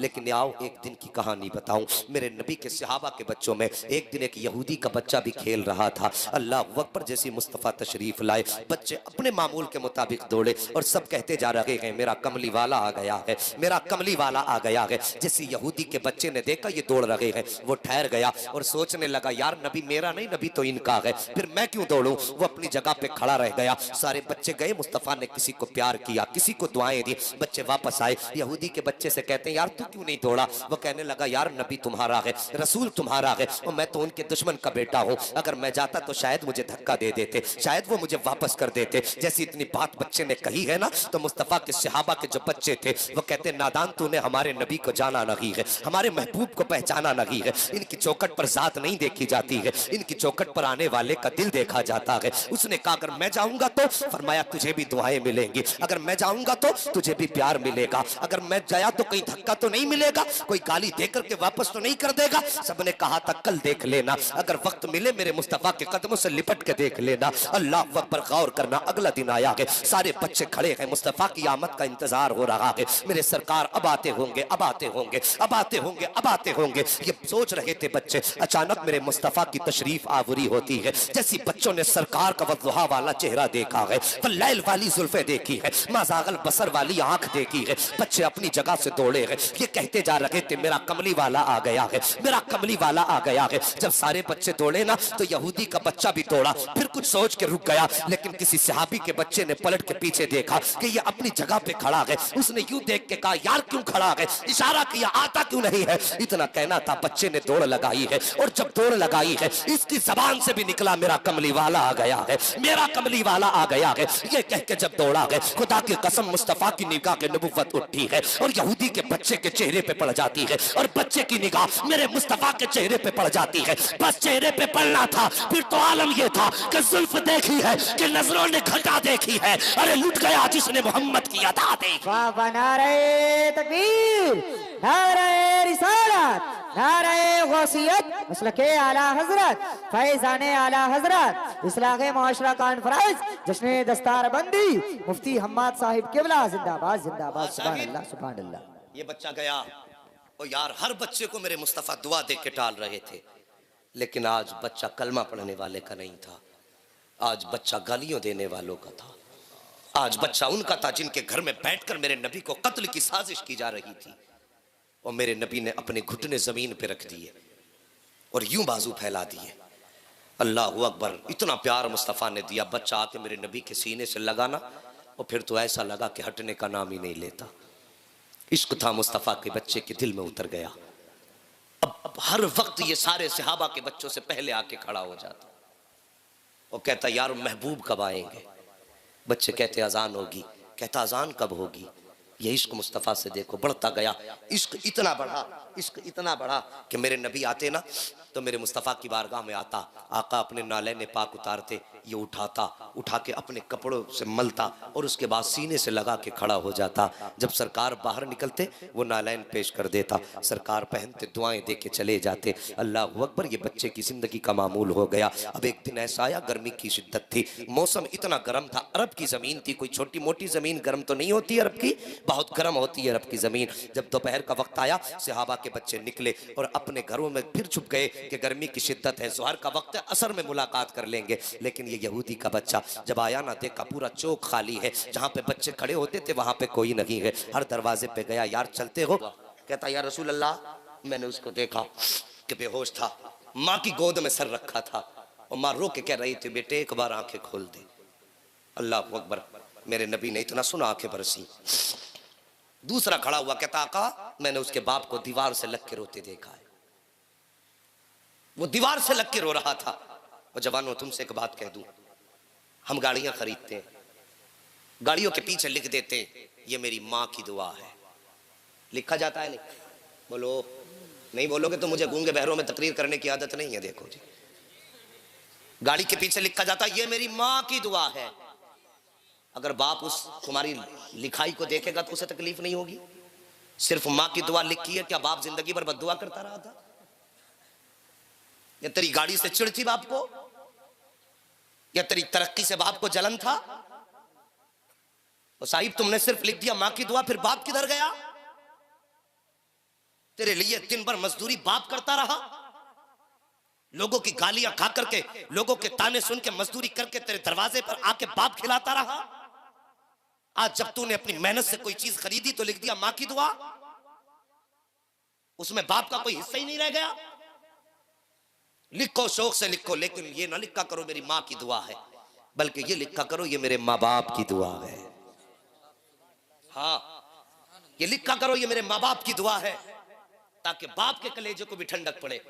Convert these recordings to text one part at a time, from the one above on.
लेकिन आओ एक दिन की कहानी बताऊं। मेरे नबी के सहाबा के बच्चों में एक दिन एक यहूदी का बच्चा भी खेल रहा था। अल्लाह अकबर, जैसी मुस्तफ़ा तशरीफ लाए, बच्चे अपने मामूल के मुताबिक दौड़े और सब कहते जा रहे हैं मेरा कमली वाला आ गया है, मेरा कमली वाला आ गया है। जैसे यहूदी के बच्चे ने देखा ये दौड़ रहे हैं, वो ठहर गया और सोचने लगा यार नबी मेरा नहीं, नबी तो इनका है, फिर मैं क्यों दौड़ूं। वो अपनी जगह पे खड़ा रह गया। सारे बच्चे गए, मुस्तफ़ा ने किसी को प्यार किया, किसी को दुआएं दी, बच्चे वापस आए। यहूदी के बच्चे से कहते हैं यार तू क्यों नहीं दौड़ा। वो कहने लगा यार नबी तुम्हारा है, रसूल तुम्हारा है और मैं तो उनके दुश्मन का बेटा हूँ, अगर मैं जाता तो शायद मुझे धक्का दे देते, शायद वो मुझे वापस कर देते। जैसी इतनी बात बच्चे ने कही है ना, तो मुस्तफ़ा के सहाबा के जो बच्चे थे वो कहते नादान तूने हमारे नबी को जाना नहीं है, हमारे महबूब को पहचाना नहीं है। इनकी चौखट पर जात नहीं देखी जाती है, इनकी चौखट पर आने वाले का दिल देखा जाता है। उसने कहा अगर मैं जाऊंगा तो, फरमाया तुझे भी दुआएं मिलेंगी, अगर मैं जाऊंगा तो तुझे भी प्यार मिलेगा, अगर मैं जाया तो कहीं धक्का तो नहीं मिलेगा, कोई गाली देकर के वापस तो नहीं कर देगा। सबने कहा था कल देख लेना, अगर वक्त मिले मेरे मुस्तफा के कदमों से लिपट के देख लेना। अल्लाह अकबर, गौर करना, अगला दिन आया है, सारे बच्चे खड़े हैं, मुस्तफा की आमद का इंतजार हो रहा है। मेरे सरकार अब आते होंगे, अब आते होंगे, अब आते होंगे, अब आते होंगे, ये सोच रहे थे बच्चे। अचानक मेरे मुस्तफा की तशरीफ आवरी होती है। जैसी बच्चों ने सरकार का वज़ुहा वाला चेहरा देखा है, वल्लैल वाली जुल्फे देखी है, माज़ागल बसर वाली आंख देखी है, बच्चे अपनी जगह से दौड़े हैं। ये कहते जा रहे थे मेरा कमली वाला आ गया है, मेरा कमली वाला आ गया है। जब सारे बच्चे दौड़े ना तो यहूदी का बच्चा भी दौड़ा, फिर कुछ सोच के रुक गया, लेकिन किसी सहाबी के बच्चे ने पलट के पीछे देखा कि ये अपनी जगह पे खड़ा है। उसने यूं देख के कहा यार क्यों खड़ा है, इशारा किया आता क्यों नहीं है। इतना कहना था, बच्चे ने दौड़ लगाई है और जब दौड़ लगाई है इसकी जबान से भी निकला मेरा कमली वाला आ गया है, मेरा कमली वाला आ गया है। ये कह के जब दौड़ा है, खुदा की कसम मुस्तफा की निगाह के नबुव्वत उठी है और यहूदी के बच्चे के चेहरे पे पड़ जाती है और बच्चे की निगाह मेरे मुस्तफा के चेहरे पे पड़ जाती है। बस चेहरे पे पड़ना था, फिर तो आलम ये था कि जुल्फ देखी है, कि नजरों ने घटा देखी है। अरे लुट गया जिसने मोहम्मद की अदा देखी। नारे तकबीर, नारे रिसालत, नारे गौसियत, मसलके आला हजरत, फैजाने आला हजरत, इस्लाहे मुआशरा कॉन्फ्रेंस, जश्न दस्तार बंदी, मुफ्ती हम्माद साहिब किबला जिंदाबाद जिंदाबाद। सुभान अल्लाह सुभान अल्लाह। ये बच्चा गया और यार हर बच्चे को मेरे मुस्तफा दुआ दे के टाल रहे थे, लेकिन आज बच्चा कलमा पढ़ने वाले का नहीं था, आज बच्चा गालियों देने वालों का था। आज बच्चा उनका था जिनके घर में बैठकर मेरे नबी को कत्ल की साजिश की जा रही थी और मेरे नबी ने अपने घुटने जमीन पे रख दिए और यूं बाजू फैला दिए। अल्लाह अकबर, इतना प्यार मुस्तफ़ा ने दिया। बच्चा आके मेरे नबी के सीने से लगाना और फिर तो ऐसा लगा कि हटने का नाम ही नहीं लेता। इश्क था मुस्तफ़ा के बच्चे के दिल में उतर गया। अब हर वक्त ये सारे सहाबा के बच्चों से पहले आके खड़ा हो जाता और कहता यार महबूब कब आएंगे। बच्चे कहते अजान होगी, कहता अजान कब होगी। ये इश्क मुस्तफ़ा से देखो बढ़ता गया। इश्क इतना बढ़ा, इश्क इतना बढ़ा कि मेरे नबी आते ना तो मेरे मुस्तफ़ा की बारगाह में आता, आका अपने नालैन पाक उतारते, ये उठाता, उठा के अपने कपड़ों से मलता और उसके बाद सीने से लगा के खड़ा हो जाता। जब सरकार बाहर निकलते वो नालैन पेश कर देता, सरकार पहनते, दुआएं दे के चले जाते। अल्लाह अकबर, ये बच्चे की ज़िंदगी का मामूल हो गया। अब एक दिन ऐसा आया, गर्मी की शिद्दत थी, मौसम इतना गर्म था, अरब की ज़मीन थी, कोई छोटी मोटी ज़मीन गर्म तो नहीं होती अरब की, बहुत गर्म होती है अरब की ज़मीन। जब दोपहर का वक्त आया, सहाबा के बच्चे निकले और अपने घरों में फिर छुप गए कि गर्मी की शिद्दत है, ज़ोहर का वक्त है, असर में मुलाकात कर लेंगे। लेकिन ये यहूदी का बच्चा जब आया ना, देखा पूरा चौक खाली है, जहाँ पे बच्चे खड़े होते थे वहाँ पे कोई नहीं है। हर दरवाजे पे गया, यार चलते हो? कहता यार रसूल अल्लाह, मैंने उसको देखा कि बेहोश था, माँ की गोद में सर रखा था और माँ रो के कह रही थी बेटे एक बार आंखें खोल दे। अल्लाह अकबर, मेरे नबी ने इतना सुना आंखें बरसी। दूसरा खड़ा हुआ, कहता आका मैंने उसके बाप को दीवार से लग के रोते देखा है। वो दीवार से लग के रो रहा था। और जवानों, तुमसे एक बात कह दूं, हम गाड़ियां खरीदते हैं, गाड़ियों के पीछे लिख देते हैं ये मेरी माँ की दुआ है, लिखा जाता है नहीं? बोलो, नहीं बोलोगे तो मुझे गूंगे बहरों में तकरीर करने की आदत नहीं है। देखो जी, गाड़ी के पीछे लिखा जाता है ये मेरी माँ की दुआ है। अगर बाप उस तुम्हारी लिखाई को देखेगा तो उसे तकलीफ नहीं होगी? सिर्फ माँ की दुआ लिखी है, क्या बाप जिंदगी भर बद्दुआ करता रहा था? या तेरी गाड़ी से चिढ़ थी बाप को? या तेरी तरक्की से बाप को जलन था? और साहिब तुमने सिर्फ लिख दिया माँ की दुआ, फिर बाप किधर गया? तेरे लिए दिन भर मजदूरी बाप करता रहा, लोगों की गालियां खा करके, लोगों के ताने सुन के, मजदूरी करके तेरे दरवाजे पर आके बाप खिलाता रहा। आज जब तूने अपनी मेहनत से कोई चीज खरीदी तो लिख दिया मां की दुआ, उसमें बाप का कोई हिस्सा ही नहीं रह गया। लिखो, शौक से लिखो, लेकिन ये ना लिखा करो मेरी मां की दुआ है, बल्कि ये लिखा करो ये मेरे माँ बाप की दुआ है। हाँ, ये लिखा करो ये मेरे माँ बाप की दुआ है, ताकि बाप के कलेजे को भी ठंडक पड़े,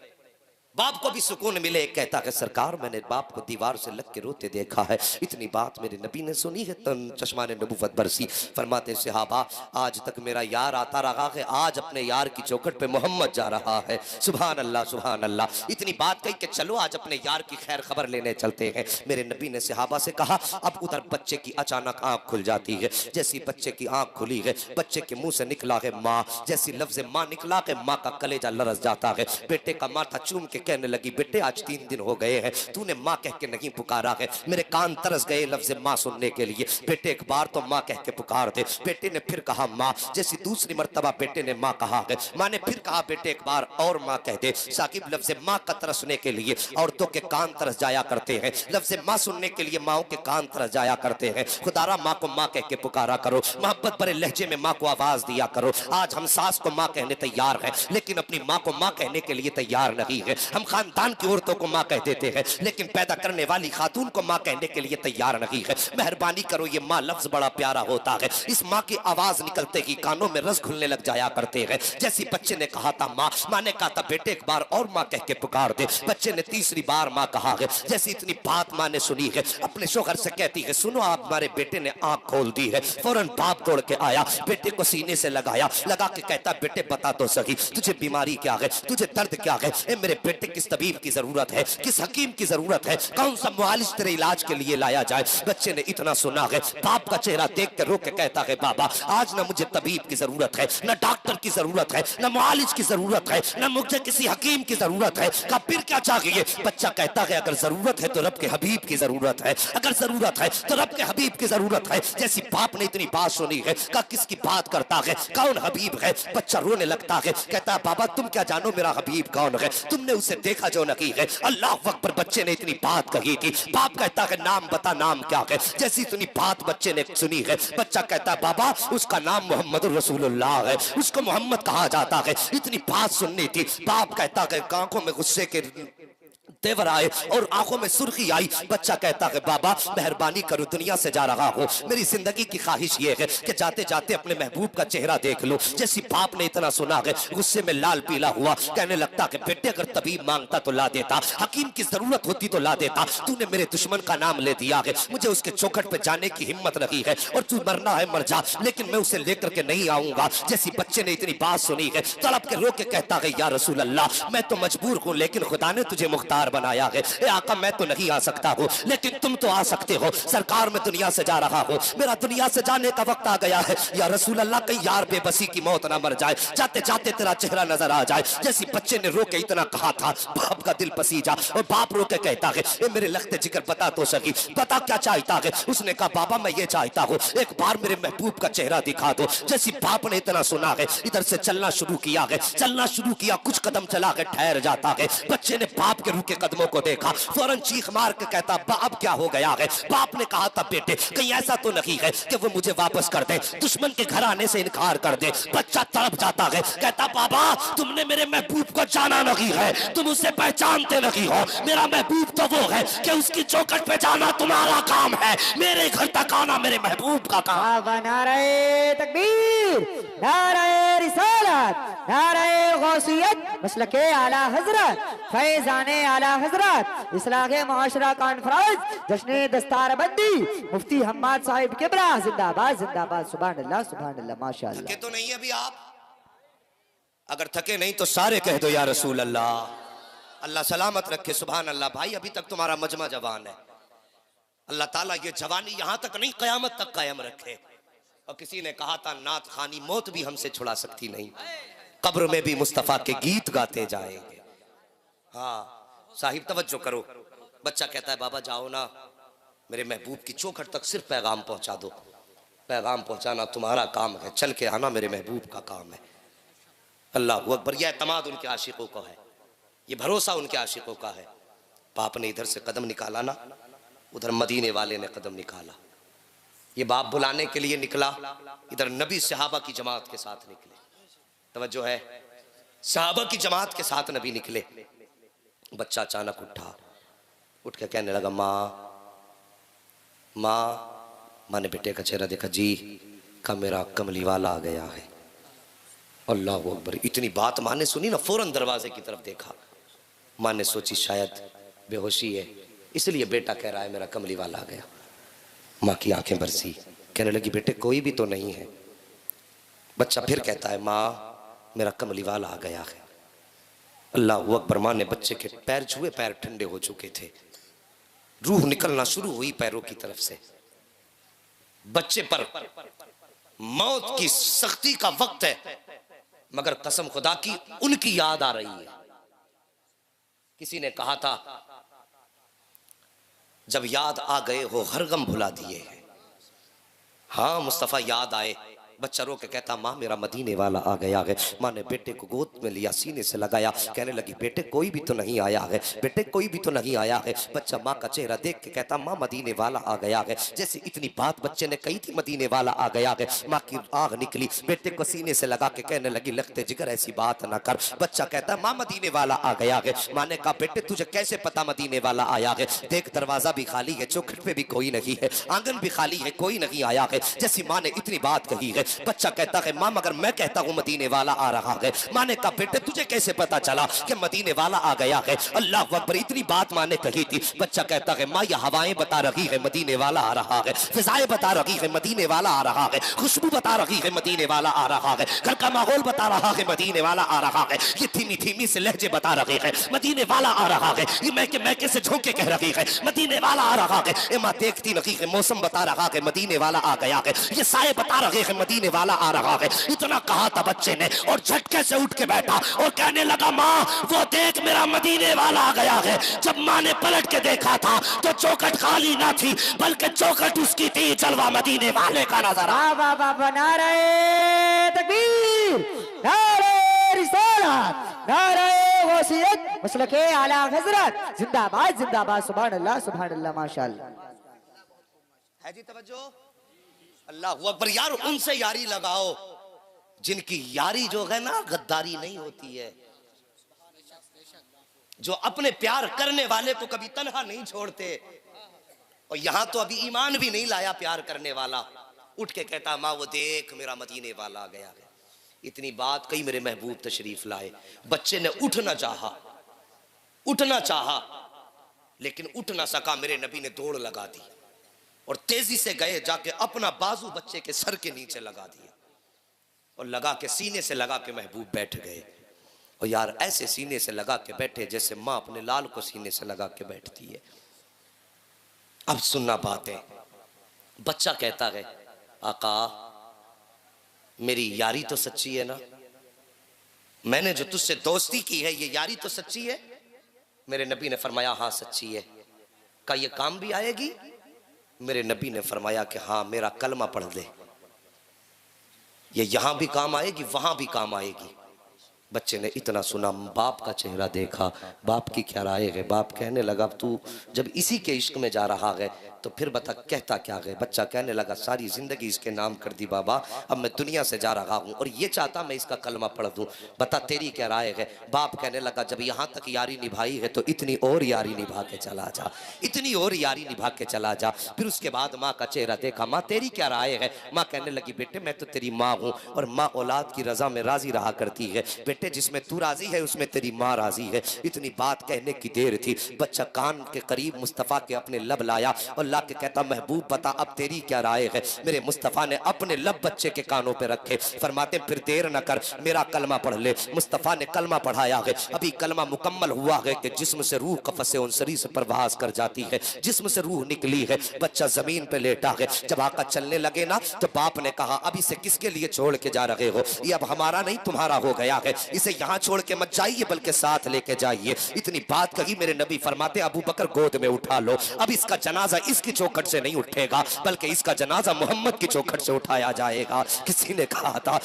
बाप को भी सुकून मिले। कहता है सरकार मैंने बाप को दीवार से लग के रोते देखा है। इतनी बात मेरे नबी ने सुनी है, तन चश्माने नबूवत बरसी। फरमाते सहाबा आज तक मेरा यार आता रहा है, आज अपने यार की चौखट पे मोहम्मद जा रहा है। सुभान अल्लाह, सुभान अल्लाह। इतनी बात कही कि चलो आज अपने यार की खैर खबर लेने चलते हैं। मेरे नबी ने सहाबा से कहा। अब उधर बच्चे की अचानक आंख खुल जाती है। जैसी बच्चे की आंख खुली है, बच्चे के मुंह से निकला है माँ। जैसी लफ्ज माँ निकला है, माँ का कलेजा लरस जाता है। बेटे का माथा चूम के कहने लगी बेटे आज 3 दिन हो गए हैं तूने माँ कह के नहीं पुकारा है, मेरे कान तरस गए लफ्ज माँ सुनने के लिए। बेटे एक बार तो माँ कह के पुकार दे। बेटे ने फिर कहा माँ। जैसी दूसरी मर्तबा बेटे ने माँ कहा है, माँ ने फिर कहा बेटे एक बार और माँ कह दे। साकिब लफ्ज माँ का तरसने के लिए औरतों के कान तरस जाया करते हैं, लफ्ज माँ सुनने के लिए माओ के कान तरस जाया करते हैं। खुदारा माँ को माँ कह के पुकारा करो, मोहब्बत भरे लहजे में माँ को आवाज दिया करो। आज हम सास को माँ कहने तैयार हैं, लेकिन अपनी माँ को माँ कहने के लिए तैयार नहीं है। हम खानदान की औरतों को माँ कह देते हैं, लेकिन पैदा करने वाली खातून को माँ कहने के लिए तैयार नहीं है। मेहरबानी करो, ये माँ लफ्ज बड़ा प्यारा होता है। इस माँ की आवाज निकलते ही कानों में रस घुलने लग जाया करते हैं। जैसी बच्चे ने कहा था माँ, माँ ने कहा था बेटे एक बार और माँ कह के पुकार दे। बच्चे ने तीसरी बार माँ कहा है। जैसी इतनी बात माँ ने सुनी है, अपने शोहर से कहती है सुनो आप हमारे बेटे ने आंख खोल दी है। फौरन बाप दौड़ के आया, बेटे को सीने से लगाया, लगा के कहता बेटे बता तो सही तुझे बीमारी क्या है, तुझे दर्द क्या है। ए मेरे बेटे किस तबीब की जरूरत है, किस हकीम की जरूरत है, कौन सा मुआलिज तेरे इलाज के लिए लाया जाए। बच्चे ने इतना सुना है, बाप का चेहरा देख कर रो के कहता है बाबा आज ना मुझे तबीब की जरूरत है, ना डॉक्टर की जरूरत है, ना मुआलिज की जरूरत है, ना मुझे किसी हकीम की जरूरत है। कहा फिर क्या चाहिए। बच्चा कहता है अगर जरूरत है तो रब के हबीब की जरूरत है, अगर जरूरत है तो रब के हबीब की जरूरत है। जैसी बाप ने इतनी बात सुनी है, कहा किसकी बात करता है, कौन हबीब है। बच्चा रोने लगता है, कहता है बाबा तुम क्या जानो मेरा हबीब कौन है, तुमने उसे देखा जो नहीं है। अल्लाह अकबर। बच्चे ने इतनी बात कही थी, बाप कहता है नाम बता नाम क्या है। जैसी इतनी बात बच्चे ने सुनी है, बच्चा कहता है बाबा उसका नाम मोहम्मद रसूलुल्लाह है, उसको मोहम्मद कहा जाता है। इतनी बात सुननी थी। बाप कहता है आंखों में गुस्से के तेवर आए और आंखों में सुर्खी आई। बच्चा कहता है बाबा मेहरबानी करो दुनिया से जा रहा हूँ, मेरी जिंदगी की ख्वाहिश ये है कि जाते जाते अपने महबूब का चेहरा देख लो। जैसी बाप ने इतना सुना है, गुस्से में लाल पीला हुआ, कहने लगता है बेटे अगर तबीब मांगता तो ला देता, हकीम की जरूरत होती तो ला देता, तूने मेरे दुश्मन का नाम ले दिया है, मुझे उसके चौखट पे जाने की हिम्मत नहीं है और तू मरना है मर जा, लेकिन मैं उसे लेकर के नहीं आऊंगा। जैसी बच्चे ने इतनी बात सुनी है, तड़प के रो के कहता है या रसूल अल्लाह मैं तो मजबूर हूँ, लेकिन खुदा ने तुझे मुख्तार बनाया है। ए आका मैं तो नहीं आ सकता हूँ, लेकिन तुम तो आ सकते हो। सरकार मैं दुनिया से जा रहा हूँ, मेरा दुनिया से जाने का वक्त आ गया है। या रसूल अल्लाह कहीं यार बेबसी की मौत ना मर जाए, जाते जाते तेरा चेहरा नजर आ जाए। जैसी बच्चे ने रो के इतना कहा था, बाप का दिल पसीजा और बाप रो के कहता है ए मेरे लखते जिगर बता तो सकी, बता क्या चाहता है। उसने कहा बाबा मैं ये चाहता हूँ एक बार मेरे महबूब का चेहरा दिखा दो। जैसी बाप ने इतना सुना है, इधर से चलना शुरू किया है, चलना शुरू किया, कुछ कदम चला के ठहर जाता है। बच्चे ने बाप के रुके कदमों को देखा, फौरन चीख मार के कहता बाप क्या हो गया है। बाप ने कहा था बेटे कहीं ऐसा तो नहीं है कि वो मुझे वापस कर दे, दुश्मन के घर आने से इनकार कर दे। बच्चा तड़प जाता है, कहता बाबा तुमने मेरे महबूब को जाना नहीं है, तुम उसे पहचानते नहीं हो। मेरा महबूब तो वो है कि उसकी चौखट पे जाना तुम्हारा काम है, मेरे घर तक आना मेरे महबूब का काम। नारे तकबीर, नारे रिसालत, नारे गौसियत, मसलके आला हजरत, फैजाने आला हजरत, इस्लाहे मुआशरा कॉन्फ्रेंस, जश्न दस्तारबंदी, मुफ्ती हम्माद साहिब किबरा जिंदाबाद जिंदाबाद। सुभान अल्लाह सुभान अल्लाह माशाअल्लाह। थके तो नहीं है अभी आप? अगर थके नहीं तो सारे कह दो या रसूल अल्लाह। अल्लाह सलामत रखे। सुभान अल्लाह। भाई अभी तक तुम्हारा मजमा जवान है, अल्लाह ताला ये जवानी यहां तक नहीं कयामत तक कायम रखे। और किसी ने कहा था नात खानी मौत भी हमसे छुड़ा सकती नहीं, कब्र में भी मुस्तफा के गीत गाते जाएंगे। हाँ साहिब तवज्जो करो। बच्चा कहता है बाबा जाओ ना, मेरे महबूब की चौखट तक सिर्फ पैगाम पहुंचा दो, पैगाम पहुंचाना तुम्हारा काम है, चल के आना मेरे महबूब का काम है। अल्लाह अकबर। यह एतमाद उनके आशिकों का है, ये भरोसा उनके आशिकों का है। बाप ने इधर से कदम निकाला ना, उधर मदीने वाले ने कदम निकाला। ये बाप बुलाने के लिए निकला, इधर नबी सहाबा की जमात के साथ निकले। तवज्जो है, सहाबा की जमात के साथ नबी निकले। बच्चा अचानक उठा, उठ के कहने लगा माँ माँ। माँ ने बेटे का चेहरा देखा, जी का मेरा कमली वाला आ गया है। अल्लाह अकबर। इतनी बात माँ ने सुनी ना, फौरन दरवाजे की तरफ देखा। माँ ने सोची शायद बेहोशी है, इसलिए बेटा कह रहा है मेरा कमली वाला आ गया। माँ की आंखें बरसी, कहने लगी बेटे कोई भी तो नहीं है। बच्चा फिर कहता है माँ मेरा कमली वाला आ गया है। अल्लाह अकबर। माँ ने बच्चे के पैर छुए, पैर ठंडे हो चुके थे, रूह निकलना शुरू हुई पैरों की तरफ से। बच्चे पर मौत की सख्ती का वक्त है, मगर कसम खुदा की उनकी याद आ रही है। किसी ने कहा था जब याद आ गए हो हर गम भुला दिए हैं। हाँ मुस्तफा याद आए। बच्चा रो के कहता माँ मेरा मदीने वाला आ गया है। माँ ने बेटे को गोद में लिया, सीने से लगाया, कहने लगी बेटे कोई भी तो नहीं आया है, बेटे कोई भी तो नहीं आया है। बच्चा माँ का चेहरा देख के कहता माँ मदीने वाला आ गया है। जैसे इतनी बात बच्चे ने कही थी मदीने वाला आ गया है, माँ की आग निकली, बेटे को सीने से लगा के कहने लगी लगते जिगर ऐसी बात ना कर। बच्चा कहता माँ मदीने वाला आ गया है। माँ ने कहा बेटे तुझे कैसे पता मदीने वाला आया है? देख दरवाजा भी खाली है, चौखट पे भी कोई नहीं है, आंगन भी खाली है, कोई नहीं आया है। जैसी माँ ने इतनी बात कही है, बच्चा कहता है माँ मगर मैं कहता हूँ मदीने वाला आ रहा है। माँ ने कहा बेटे तुझे कैसे पता चला कि मदीने वाला आ गया है? अल्लाह अकबर। इतनी बात माँ ने कही थी। बच्चा कहता है माँ ये हवाएं बता रही है मदीने वाला आ रहा है, फिजाएं बता रही है मदीने वाला आ रहा है, खुशबू बता रही है मदीने वाला आ रहा है, घर का माहौल बता रहा है मदीने वाला आ रहा है। ये धीमी धीमी से लहजे बता रहे हैं मदीने वाला आ रहा है। ये मैके से झोंके कह रही है मदीने वाला आ रहा है। ए माँ देखती नहीं है, मौसम बता रहा है मदीने वाला आ गया है, ये साए बता रहे हैं मदीने वाला आ रहा है। इतना कहा था बच्चे ने और झटके से उठ के बैठा और कहने लगा माँ वो देख मेरा मदीने वाला आ गया है। जब माँ ने पलट के देखा था तो चौखट खाली ना थी, बल्कि चौखट उसकी थी, जलवा मदीने वाले का नजर आ। नारे तकबीर, नारे रिसालत, नारे गौसियत, मसलके आला हजरत, जिंदाबाद जिंदाबाद, सुभान अल्लाह माशाअल्लाह। है जी तवज्जो। अल्लाह अकबर। यार उनसे यारी लगाओ जिनकी यारी जो है ना गद्दारी नहीं होती है, जो अपने प्यार करने वाले को कभी तन्हा नहीं छोड़ते। और यहां तो अभी ईमान भी नहीं लाया प्यार करने वाला, उठ के कहता माँ वो देख मेरा मदीने वाला आ गया है। इतनी बात कही मेरे महबूब तशरीफ लाए। बच्चे ने उठना चाहा लेकिन उठ ना सका। मेरे नबी ने दौड़ लगा दी और तेजी से गए, जाके अपना बाजू बच्चे के सर के नीचे लगा दिया और लगा के सीने से लगा के महबूब बैठ गए। और यार ऐसे सीने से लगा के बैठे जैसे माँ अपने लाल को सीने से लगा के बैठती है। अब सुनना बातें। बच्चा कहता है आका मेरी यारी तो सच्ची है ना, मैंने जो तुझसे दोस्ती की है ये यारी तो सच्ची है? मेरे नबी ने फरमाया हाँ सच्ची है। का ये काम भी आएगी? मेरे नबी ने फरमाया कि हाँ मेरा कलमा पढ़ दे, ये यहां भी काम आएगी वहां भी काम आएगी। बच्चे ने इतना सुना, बाप का चेहरा देखा, बाप की क्या राय है? बाप कहने लगा तू जब इसी के इश्क में जा रहा है तो फिर बता कहता क्या है? बच्चा कहने लगा सारी जिंदगी इसके नाम कर दी बाबा, अब मैं दुनिया से जा रहा हूँ और ये चाहता मैं इसका कलमा पढ़ दूँ, बता तेरी क्या राय है? बाप कहने लगा जब यहाँ तक यारी निभाई है तो इतनी और यारी निभा के चला जा, इतनी और यारी निभा के चला जा। फिर उसके बाद माँ का चेहरा देखा, माँ तेरी क्या राय है? माँ कहने लगी बेटे मैं तो तेरी माँ हूँ और माँ औलाद की रजा में राजी रहा करती है। बेटे जिसमें तू राजी है उसमें तेरी माँ राजी है। इतनी बात कहने की देर थी, बच्चा कान के करीब मुस्तफ़ा के अपने लब लाया और ला के कहता महबूब बता अब तेरी क्या राय है? मेरे मुस्तफ़ा ने अपने लब बच्चे के कानों पे रखे, फरमाते फिर देर न कर मेरा कलमा पढ़ ले। मुस्तफ़ा ने कलमा पढ़ाया है। अभी कलमा मुकम्मल हुआ है कि जिस्म से रूह कफ़स उनसरी से परवाज कर जाती है, जिस्म से रूह निकली है। बच्चा जमीन पे लेटा है। जब आका चलने लगे ना तो बाप ने कहा अब इसे किसके लिए छोड़ के जा रहे हो? ये अब हमारा नहीं तुम्हारा हो गया है, इसे यहाँ छोड़ के मत जाइए बल्कि साथ लेके जाइए। इतनी बात कही, मेरे नबी फरमाते अबू बकर गोद में उठा लो, अब इसका जनाजा इस इसकी चौखट से नहीं उठेगा, बल्कि इसका जनाजा मोहम्मद की चौखट से उठाया जाएगा। किसी ने कहा था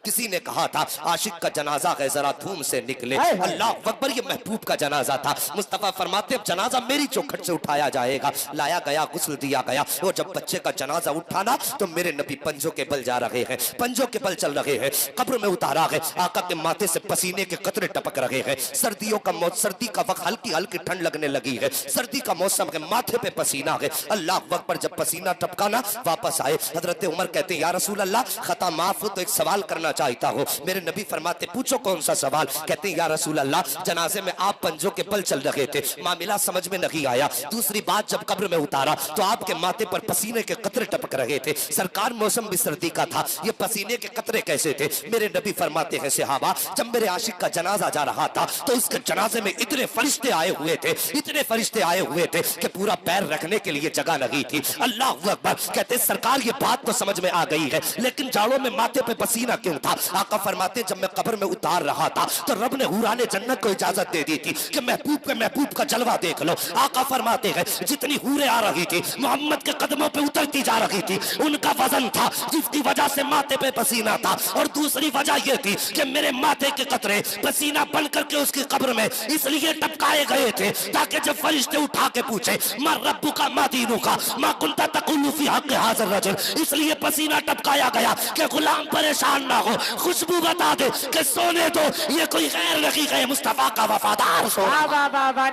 किसी ने कहा था आशिक का जनाजा है जरा धूम से निकले। अल्लाह अकबर, ये महबूब का जनाजा था। मुस्तफा फरमाते अब जनाजा मेरी चौखट से उठाया जाएगा। लाया गया, गुस्ल दिया गया, और जब बच्चे का जनाजा उठाना तो मेरे नबी पंजों के बल जा रहे हैं, पंजों के बल चल रहे हैं। कब्र में उतारा है, आका के माथे से पसीने के कतरे टपक रहे हैं। सर्दियों का सर्दी का वक्त, हल्की हल्की ठंड लगने लगी है, सर्दी का मौसम है, माथे पे पसीना है। अल्लाह अकबर, जब पसीना टपकाना वापस आए, हजरत उमर कहते हैं या रसूल अल्लाह खता माफ हो तो एक सवाल करना चाहता हूँ। मेरे नबी फरमाते पूछो कौन सा सवाल। कहते हैं या रसूल अल्लाह जनाजे में आप पंजों के बल चल रहे थे, मामला समझ में नहीं आया। दूसरी बात, जब कब्र में उतारा तो आपके माथे पर पसीने के कतरे टपक रहे थे। सरकार मौसम भी सर्दी का था, ये पसीने के कतरे कैसे थे? मेरे नबी फरमाते हैं सहाबा, जब मेरे आशिक का जनाजा जा रहा था तो उसके जनाजे में इतने फरिश्ते आए हुए थे, इतने फरिश्ते आए हुए थे कि पूरा पैर रखने के लिए जगह नहीं थी। अल्लाह अकबर। कहते सरकार ये बात तो समझ में आ गई है, लेकिन जाड़ों में माथे पे पसीना क्यों था? आका फरमाते जब मैं कब्र में उतार रहा था तो रब ने हुराने जन्नत को इजाजत दे दी थी कि महबूब का जलवा देख लो। आका फरमाते हैं जितनी हूरें आ रही थी मोहम्मद के कदमों पे उतरती जा रही थी, उनका वजन था जिसकी वजह से माथे पे पसीना था। और दूसरी वजह यह थी कि मेरे माथे के कतरे पसीना बन करके उसकी कब्र में इसलिए टपकाए गए थे ताकि जब फरिश्ते उठा के पूछे मा रब्बु का मा दीनु का मा कुंता तकुलु फी हक हाज़िर रजुल, इसलिए पसीना टपकाया गया कि गुलाम परेशान ना हो, खुशबू बता दे कि सोने दो, ये कोई गैर नहीं है मुस्तफा का वफादार सोना।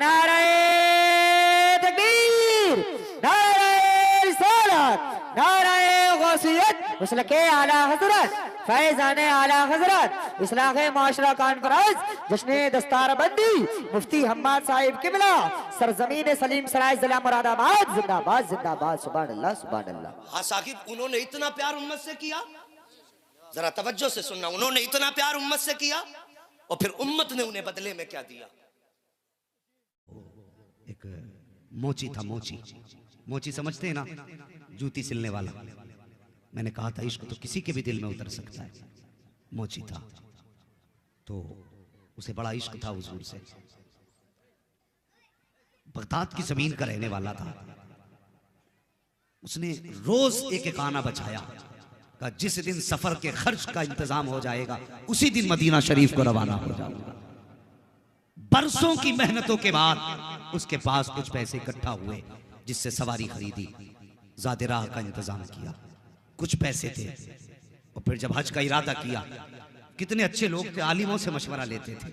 नारे तकबीर, नारे रिसालत, नारे गौसियत, मसलके आला हजरत, फैज़ाने आला हजरत, इस्लाहे माशरा कॉन्फ्रेंस, जश्ने दस्तारबंदी, मुफ्ती हम्माद साहिब किबला, सरजमीन सलीम सराय जिला मुरादाबाद, जिंदाबाद जिंदाबाद, सुभान अल्लाह सुभान अल्लाह। हाँ साकिब, उन्होंने इतना प्यार उम्मत से किया, जरा तवज्जो से सुनना, उन्होंने इतना प्यार उम्मत से किया और फिर उम्मत ने उन्हें बदले में क्या दिया? एक मोची था, मोची समझते हैं ना, जूती सिलने वाला। मैंने कहा था इश्क तो किसी के भी दिल में उतर सकता है। मोची था तो उसे बड़ा इश्क था हुजूर से। बगदाद की जमीन का रहने वाला था। उसने रोज एक एक आना बचाया का जिस दिन सफर के खर्च का इंतजाम हो जाएगा उसी दिन मदीना शरीफ को रवाना हो जाऊंगा। बरसों की मेहनतों के बाद उसके पास कुछ पैसे इकट्ठा हुए जिससे सवारी खरीदी, ज़ादे राह का इंतजाम किया, कुछ पैसे थे। और फिर जब हज का इरादा किया, कितने अच्छे लोग थे, आलिमों से मशवरा लेते थे।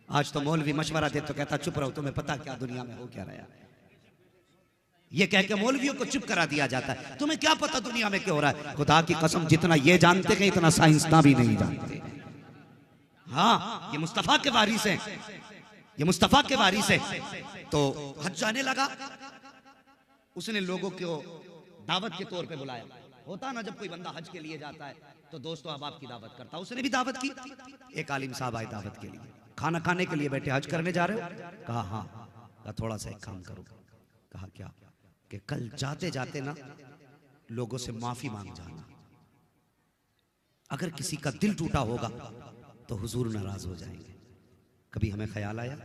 आज तो मौलवी मशवरा दे तो कहता चुप रहो, तुम्हें पता क्या दुनिया में हो क्या रहा है। ये कह के मौलवियों को चुप करा दिया जाता है, तुम्हें क्या पता दुनिया में क्या हो रहा है। खुदा की कसम जितना ये जानते हैं इतना साइंसदान भी नहीं जानते। हाँ, ये मुस्तफा के वारिस हैं, ये मुस्तफा के वारिस हैं। तो हज जाने लगा, उसने लोगों को दावत के तौर पे बुलाया। होता ना जब कोई बंदा हज के लिए जाता है तो दोस्तों अहबाब की दावत करता, उसने भी दावत की। एक आलिम साहब आए दावत के लिए, खाना खाने के लिए बैठे, हज करने जा रहे हो? कहा हाँ। कहा थोड़ा सा एक काम करो। कहा क्या? कि कल जाते जाते ना लोगों से माफी मांग जाना, अगर किसी का दिल टूटा होगा तो हुजूर नाराज हो जाएंगे। कभी हमें ख्याल आया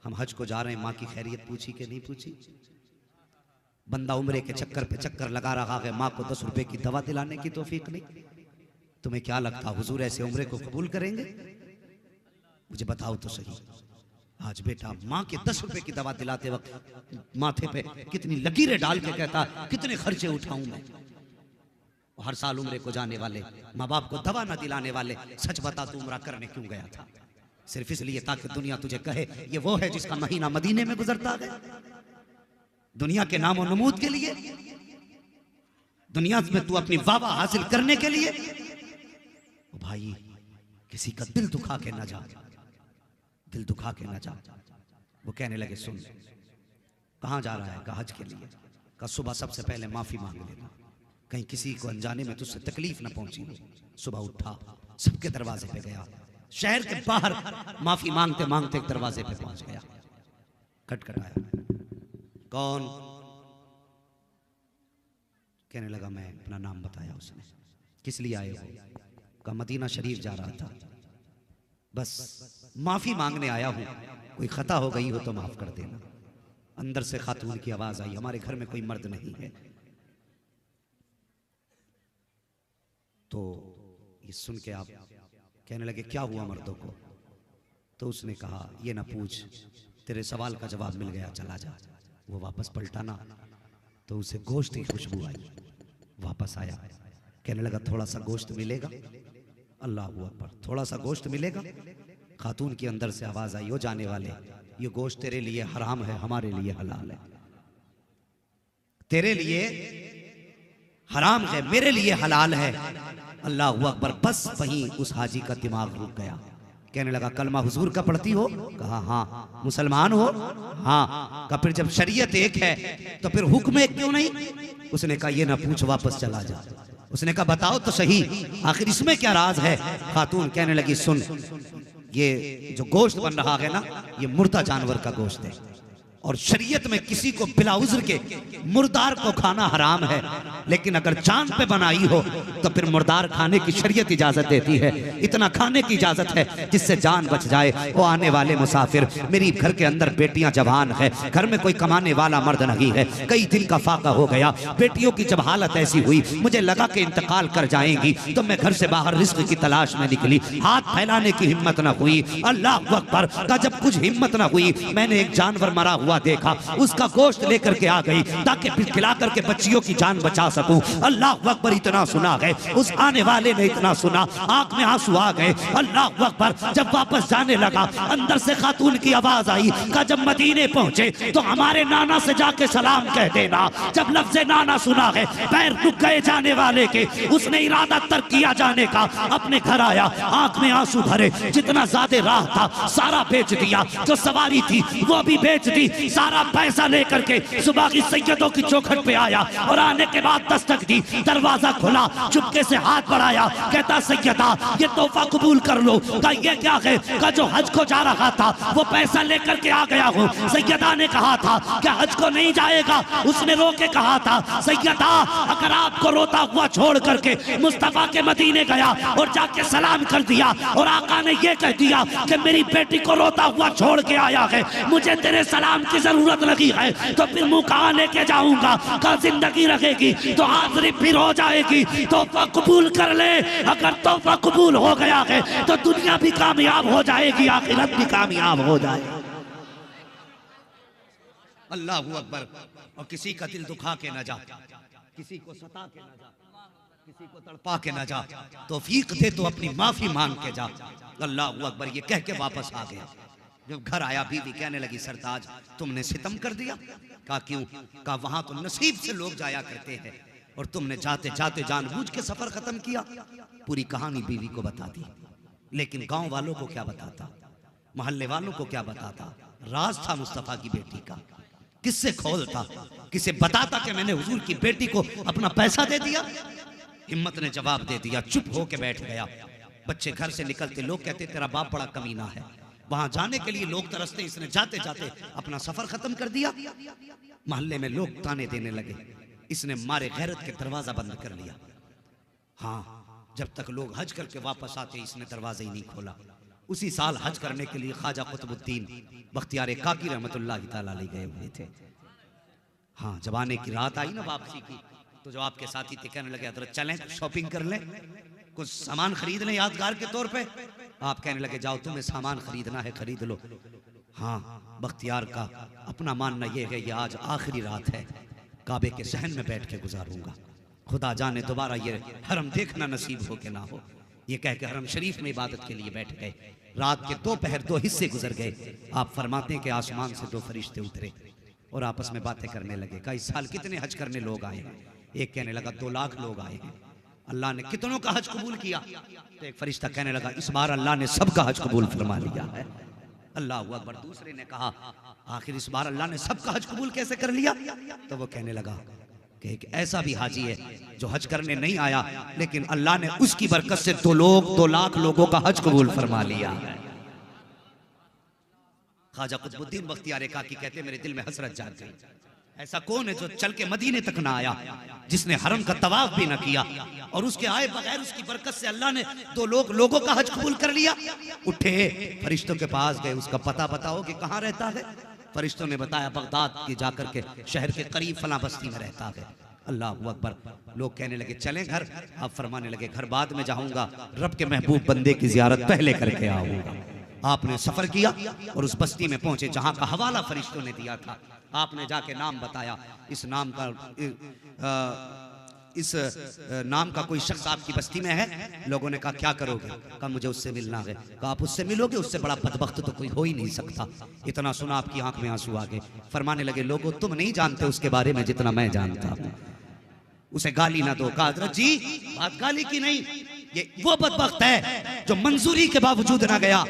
हम हज को जा रहे हैं, माँ की खैरियत पूछी कि नहीं पूछी? बंदा उम्रे के चक्कर पे चक्कर लगा रहा है, माँ को 10 रुपए की दवा दिलाने की तौफीक नहीं। तुम्हें क्या लगता हुजूर ऐसे उम्रे को कबूल करेंगे? मुझे बताओ तो सही। आज बेटा माँ के 10 रुपए की दवा दिलाते वक्त माथे पे कितनी लकीरें डाल के कहता कितने खर्चे उठाऊं मैं। हर साल उम्रे को जाने वाले माँ बाप को दवा ना दिलाने वाले, सच बता तू उम्रा करने क्यों गया था? सिर्फ इसलिए ताकि दुनिया तुझे कहे ये वो है जिसका महीना मदीने में गुजरता है। दुनिया के नामो नमूद के लिए, दुनिया में तू अपनी वाह हासिल करने के लिए। भाई किसी का दिल दुखा के ना जा, दिल दुखा के ना जा। वो कहने लगे सुन कहाँ जा रहा है? कहा हज के लिए। कहा सुबह सबसे पहले माफी मांग लेना, कहीं किसी को अनजाने में तुझसे तकलीफ ना पहुंची। सुबह उठा, सबके दरवाजे पे गया, शहर के बाहर माफी मांगते मांगते एक दरवाजे पे पहुंच गया। खटखटाया, कौन? कहने लगा मैं। अपना नाम बताया उसने। किस लिए आए हो? कहा मदीना शरीफ जा रहा था, बस माफी मांगने आया हूं, कोई खता हो गई हो तो माफ कर देना। अंदर से खातून की आवाज आई, हमारे घर में कोई मर्द नहीं है। तो ये सुन के आप कहने लगे क्या हुआ मर्दों को? तो उसने कहा ये ना पूछ, तेरे सवाल का जवाब मिल गया, चला जा। वो वापस पलटा ना तो उसे गोश्त की खुशबू आई, वापस आया, कहने लगा थोड़ा सा गोश्त मिलेगा? अल्लाह अकबर, थोड़ा सा गोश्त मिलेगा? खातून की अंदर से आवाज आई, हो जाने वाले, ये गोश्त तेरे लिए हराम है, हमारे लिए हलाल है। तेरे लिए हराम है, मेरे लिए हलाल है। अल्लाह अकबर। बस वहीं उस हाजी का दिमाग रुक गया, कहने लगा कलमा हुजूर का पढ़ती हो? कहा हाँ। मुसलमान हो? हाँ। कहा फिर जब शरीयत एक है तो फिर हुक्म एक क्यों नहीं? उसने कहा ये ना पूछ, वापस चला जा। उसने कहा बताओ तो सही, आखिर इसमें क्या राज है? खातून कहने लगी सुन, ये जो गोश्त बन रहा है ना, ये मुर्दा जानवर का गोश्त है, और शरीयत में किसी को बिला उज़्र के मुर्दार को खाना हराम है, लेकिन अगर जान पे बनाई हो तो फिर मुर्दार खाने की शरीयत इजाजत देती है। इतना खाने की इजाजत है जिससे जान बच जाए। वो आने वाले मुसाफिर, मेरी घर के अंदर बेटियां जवान है, घर में कोई कमाने वाला मर्द नहीं है, कई दिन का फाका हो गया। बेटियों की जब हालत ऐसी हुई, मुझे लगा कि इंतकाल कर जाएंगी, तो मैं घर से बाहर रिस्क की तलाश में निकली। हाथ फैलाने की हिम्मत न हुई। अल्लाह अकबर का जब कुछ हिम्मत न हुई, मैंने एक जानवर मरा हुआ देखा, उसका गोश्त लेकर के आ गई ताकि खिला करके बच्चियों की जान बचा सकूं। अल्लाह अकबर। इतना सुना गए, उस आने वाले ने इतना सुना, आंख में आंसू आ गए। अल्लाह अकबर। जब वापस जाने लगा, अंदर से खातून की आवाज आई, कहा जब मदीने पहुंचे तो हमारे नाना से जाके सलाम कह देना। जब लफ्ज़ नाना सुना है, पैर रुक गए जाने वाले के। उसने इरादा तर्क किया जाने का, अपने घर आया, आंख में आंसू भरे, जितना ज्यादा राह था सारा बेच दिया, जो सवारी थी वो भी बेच दी, सारा पैसा लेकर के सुबह की सैयदों की चौखट पे आया, और आने के बाद दस्तक दी, दरवाजा खुला, चुपके से हाथ बढ़ाया, कहता सैयदा ये तोहफा कबूल कर लो। कहा ये क्या है? कहा जो हज को जा रहा था वो पैसा लेकर के आ गया हूँ। सैयदा ने कहा था क्या हज को नहीं जाएगा? उसने रो के कहा था सैयदा अगर आपको रोता हुआ छोड़ करके मुस्तफा के मदीने गया और जाके सलाम कर दिया, और आका ने ये कह दिया कि मेरी बेटी को रोता हुआ छोड़ के आया है, मुझे तेरे सलाम की जरूरत लगी है, तो फिर मुंह कहाँ लेके जाऊंगा? कहा जिंदगी रहेगी तो हाजिरी फिर हो जाएगी, तोहफा कबूल कर ले। अगर तोहफा कबूल हो गया है तो दुनिया भी कामयाब हो जाएगी, आखिरत भी कामयाब हो जाएगी। अल्लाह अकबर। और किसी का दिल दुखा के न जा, किसी को सता के न जा, किसी को तड़पा के न जा, तौफीक दे तो अपनी माफी मांग के जा। अल्लाह अकबर। ये कह के वापस आ गया। जब घर आया, बीवी कहने लगी सरताज तुमने सितम कर दिया। कहा क्यों? कहा वहां तो नसीब से लोग जाया करते हैं, और तुमने जाते जाते जानबूझ के सफर खत्म किया। पूरी कहानी बीवी को बता दी, लेकिन गांव वालों को क्या बताता, मोहल्ले वालों को क्या बताता? राज था मुस्तफा की बेटी का, किससे खोलता, किसे बताता कि मैंने हुजूर की बेटी को अपना पैसा दे दिया? हिम्मत ने जवाब दे दिया, चुप होके बैठ गया। बच्चे घर से निकलते, लोग कहते तेरा बाप बड़ा कमीना है, वहां जाने के लिए लोग तरसते, इसने जाते जाते अपना सफर खत्म कर दिया। मोहल्ले में लोग ताने देने लगे, इसने मारे गैरत के दरवाजा बंद कर लिया। हाँ, जब तक लोग हज करके वापस आते इसने दरवाजा ही नहीं खोला। उसी साल हज करने के लिए ख्वाजा कुतुबुद्दीन बख्तियार काकी रहमतुल्लाह तआला अलैह गए हुए थे। हाँ, जब आने की रात आई ना वापसी की, तो जो आपके साथी थे कहने लगे हजरत चलें शॉपिंग कर लें, कुछ सामान खरीद लें यादगार के तौर पे। आप कहने लगे जाओ, तुम्हें सामान खरीदना है खरीद लो। हाँ, बख्तियार का अपना मानना यह है, ये आज आखिरी रात है, काबे के सहन में बैठ के गुजारूंगा, खुदा जाने दोबारा ये हरम देखना नसीब हो के ना हो। ये कह के हरम शरीफ में इबादत के लिए बैठ गए। रात के दोपहर 2 हिस्से गुजर गए। आप फरमाते हैं कि आसमान से 2 फरिश्ते उतरे और आपस में बातें करने लगे। कहा इस साल कितने हज करने लोग आए हैं? एक कहने लगा 2 लाख लोग आए हैं। अल्लाह ने कितनों का हज कबूल किया? तो एक फरिश्ता कहने लगा इस बार अल्लाह ने सबका हज कबूल फरमा लिया है। अल्लाह अकबर। दूसरे ने कहा आखिर इस बार अल्लाह ने सबका हज कबूल कैसे कर लिया? तो वो कहने लगा कि एक ऐसा भी हाजी है जो हज करने नहीं आया, लेकिन अल्लाह ने उसकी बरकत से 2 लाख लोगों का हज कबूल फरमा लिया है। ख्वाजा कुतुबुद्दीन बख्तियार काकी कहते मेरे दिल में हसरत जाग गई। ऐसा कौन है जो चल के मदीने तक ना आया, जिसने हरम का तवाफ भी ना किया, और उसके आए बगैर उसकी बरकत से अल्लाह ने 2 लोगों का हज कबूल कर लिया। उठे फरिश्तों के पास गए, उसका पता बताओ कि कहाँ रहता है। फरिश्तों ने बताया बगदाद के जाकर के शहर के करीब फला बस्ती में रहता है। अल्लाह अकबर। लोग कहने लगे चलें घर। आप फरमाने लगे घर बाद में जाऊंगा, रब के महबूब बंदे की जियारत पहले करके आऊंगा। आपने सफर किया और उस बस्ती में पहुंचे जहां का हवाला फरिश्तों ने दिया था। आपने जाके नाम बताया, इस नाम का कोई शख्स आपकी बस्ती में है। लोगों ने कहा क्या करोगे? कहा मुझे उससे मिलना है। कहा आप उससे मिलोगे? उससे बड़ा बदबख्त तो कोई हो ही नहीं सकता। इतना सुना आपकी आंख में आंसू आ गए। फरमाने लगे लोगों तुम नहीं जानते उसके बारे में जितना मैं जानता हूं। उसे गाली ना दो। कहा हज़रत जी बात गाली की नहीं, ये वो बदबख्त है जो मंजूरी के बावजूद ना गया।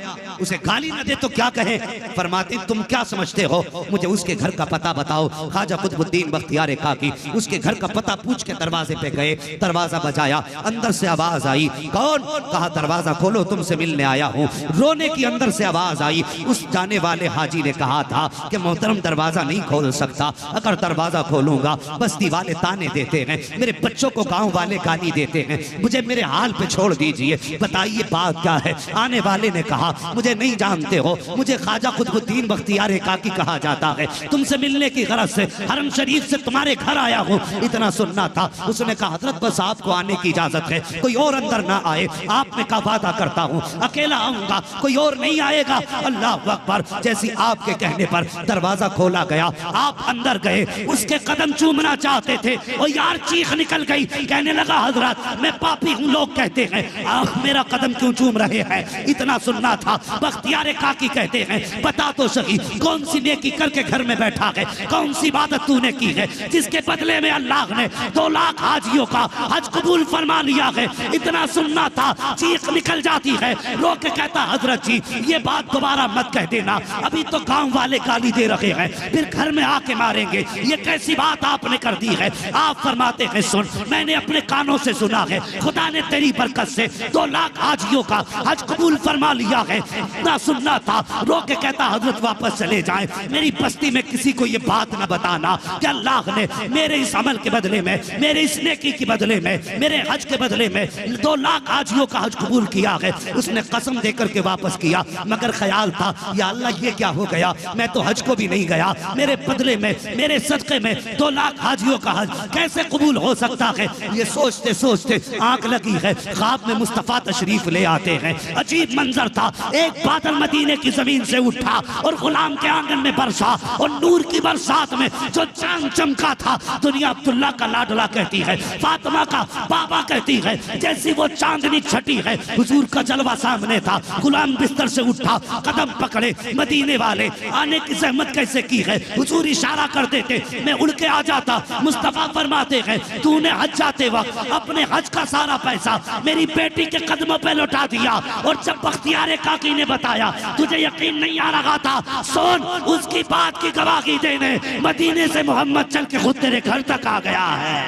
उसे गाली ना दे तो क्या कहे? फरमाते तुम क्या समझते हो, मुझे उसके घर का पता बताओ। ख्वाजा कुतुबुद्दीन बख्तियार काकी उसके घर का पता पूछ के दरवाजे पे गए। दरवाजा बजाया, अंदर से आवाज आई। कौन? कहा दरवाजा खोलो, तुमसे मिलने आया हूँ। रोने की अंदर से आवाज आई। उस जाने वाले हाजी ने कहा था कि मोहतरम दरवाजा नहीं खोल सकता, अगर दरवाजा खोलूंगा बस्ती वाले ताने देते हैं, मेरे बच्चों को गाँव वाले गाली देते हैं, मुझे मेरे हाल पे छोड़ दीजिए, बताइए बात क्या है? आने वाले ने कहा मुझे नहीं जानते हो, मुझे ख्वाजा कुतुबुद्दीन बख्तियार काकी कहा जाता है, तुमसे मिलने की गरज से हरम शरीफ से तुम्हारे घर आया हूँ। इतना सुनना था। उसने कहा हजरत बस आपको आने की इजाजत है, कोई और अंदर ना आए। आपने कहा वादा करता हूँ अकेला आऊंगा, कोई और नहीं आएगा। अल्लाह अकबर। जैसी आपके कहने पर दरवाजा खोला गया, आप अंदर गए, उसके कदम चूमना चाहते थे और यार चीख निकल गई। कहने लगा हजरत मैं पापी हूँ, लोग कहते हैं आख मेरा कदम क्यों चूम रहे हैं? इतना सुनना था। बख्तियार काकी कहते हैं बता तो सही कौन सी नेकी करके घर में बैठा है, कौन सी इबादत तूने की है जिसके बदले में अल्लाह ने 2 लाख हाजियों का हज कबूल फरमा लिया है? इतना सुनना था। चीख निकल जाती है। रो के कहता हजरत जी ये बात दोबारा मत कह देना, अभी तो गांव वाले गाली दे रहे हैं, फिर घर में आके मारेंगे, ये कैसी बात आपने कर दी है? आप फरमाते हैं सुन मैंने अपने कानों से सुना है, खुदा ने तेरी बरकत से 2 लाख हाजियों का हज कबूल फरमा लिया है। ना सुनना था। रो के कहता हजरत वापस चले जाएं, मेरी बस्ती में किसी को ये बात ना बताना कि अल्लाह ने मेरे इस अमल के बदले में, मेरे इस नेकी के बदले में, मेरे हज के बदले में 2 लाख हाजियों का हज कबूल किया है। उसने कसम देकर के वापस किया, मगर ख्याल था या अल्लाह ये क्या हो गया, मैं तो हज को भी नहीं गया, मेरे बदले में, मेरे सदके में 2 लाख हाजियों का हज कैसे कबूल हो सकता है? ये सोचते सोचते आंख लगी है। ख्वाब में मुस्तफा तशरीफ ले आते हैं। अजीब मंजर था। एक बादल मदीने की जमीन से उठा और गुलाम के आंगन में बरसा और नूर की बरसात में जो चांद चमका था, दुनिया अब्दुल्ला का लाडला कहती है, फातिमा का बाबा कहती है, जैसी वो चांदनी छटी है हुजूर का जलवा सामने था। गुलाम बिस्तर से उठा, कदम पकड़े, मदीने वाले आने की जहमत कैसे की है? हुजूर इशारा कर देते, मैं उड़ के आ जाता। मुस्तफा फरमाते हैं तूने हज जाते वक्त अपने हज का सारा पैसा मेरी बेटी के कदमों पे लौटा दिया, और जब बख्तियार काकी ने बताया तुझे यकीन नहीं आ रहा था, सुन उसकी बात की गवाही देने मदीने से मोहम्मद चल के खुद तेरे घर तक आ गया है।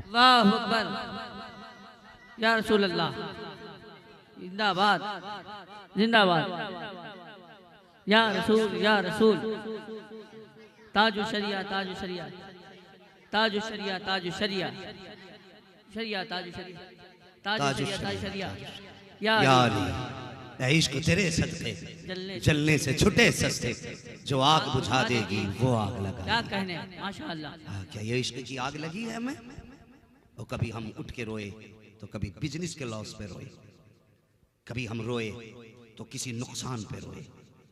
अल्लाहु अकबर या रसूल अल्लाह, जिंदाबाद जिंदाबाद या रसूल या रसूल। ताजु शरिया ताजु शरिया ताजु शरिया ताजु शरिया शरिया ताजु शरिया ताजु शरिया ताजु शरिया या इश्क तेरे सदके जलने से छुटे सस्ते, जो आग बुझा देगी वो आग लगा। क्या कहने माशाअल्लाह। क्या ये इश्क की आग लगी है हमें? और कभी हम उठ के रोए तो कभी बिजनेस के लॉस पे रोए, कभी हम रोए तो किसी नुकसान पे रोए,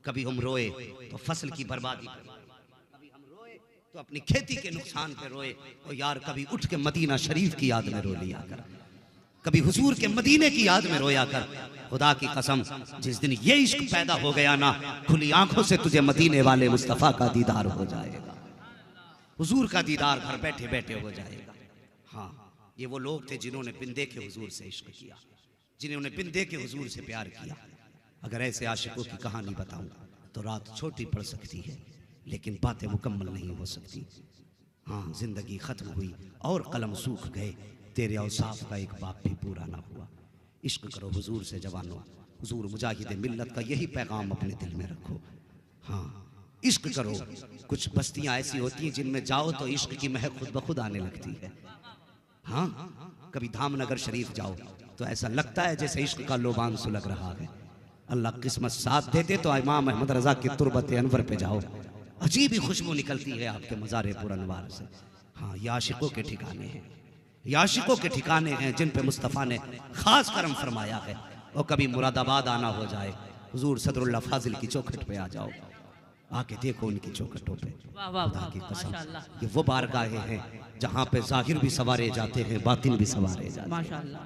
कभी हम रोए तो फसल की बर्बादी पे, कभी हम रोए तो अपनी खेती के नुकसान पे रोए। और यार कभी उठ के मदीना शरीफ की याद में रो लिया कर, कभी हुजूर के मदीने की याद में रोया कर। खुदा की कसम जिस दिन ये इश्क पैदा हो गया ना, खुली आंखों से तुझे मदीने वाले मुस्तफा का दीदार हो जाएगा, हुजूर का दीदार घर बैठे बैठे हो जाएगा। हाँ, ये वो लोग थे जिन्होंने बिन देखे हुजूर से इश्क किया, जिन्होंने बिन देखे हुजूर से प्यार किया। अगर ऐसे आशिकों की कहानी बताऊं तो रात छोटी पड़ सकती है, लेकिन बातें मुकम्मल नहीं हो सकती। हाँ, जिंदगी खत्म हुई और कलम सूख गए, तेरे औसाफ का एक बाप भी पूरा ना हुआ। इश्क करो हुजूर से जवानों, हुजूर मुजाहिद मिल्लत का यही पैगाम अपने दिल में रखो। हाँ, इश्क करो। कुछ बस्तियां ऐसी होती हैं जिनमें जाओ तो इश्क की महक खुद ब खुद आने लगती है। हाँ, कभी धामनगर शरीफ जाओ तो ऐसा लगता है जैसे इश्क का लोबान सुलग रहा है। अल्लाह किस्मत साथ देते तो इमाम अहमद रजा की तुरबत अनवर पे जाओ, अजीब ही खुशबू निकलती है आपके मज़ार पुरअनवार से। हाँ, ये आशिकों के ठिकाने हैं, ये आशिकों के ठिकाने हैं जिन पे मुस्तफ़ा ने खास करम फरमाया है। और कभी मुरादाबाद आना हो जाए, हुजूर सदरुल्लाह फाजिल की चौखट पे आ जाओ, आके देखो उनकी चौखटों पे। वाह वाह खुदा की वाह, कसम, माशाअल्लाह ये वो बारगाहें हैं जहाँ पे जाहिर भी सवारे जाते हैं, बातिन भी सवारे जाते हैं। माशाअल्लाह।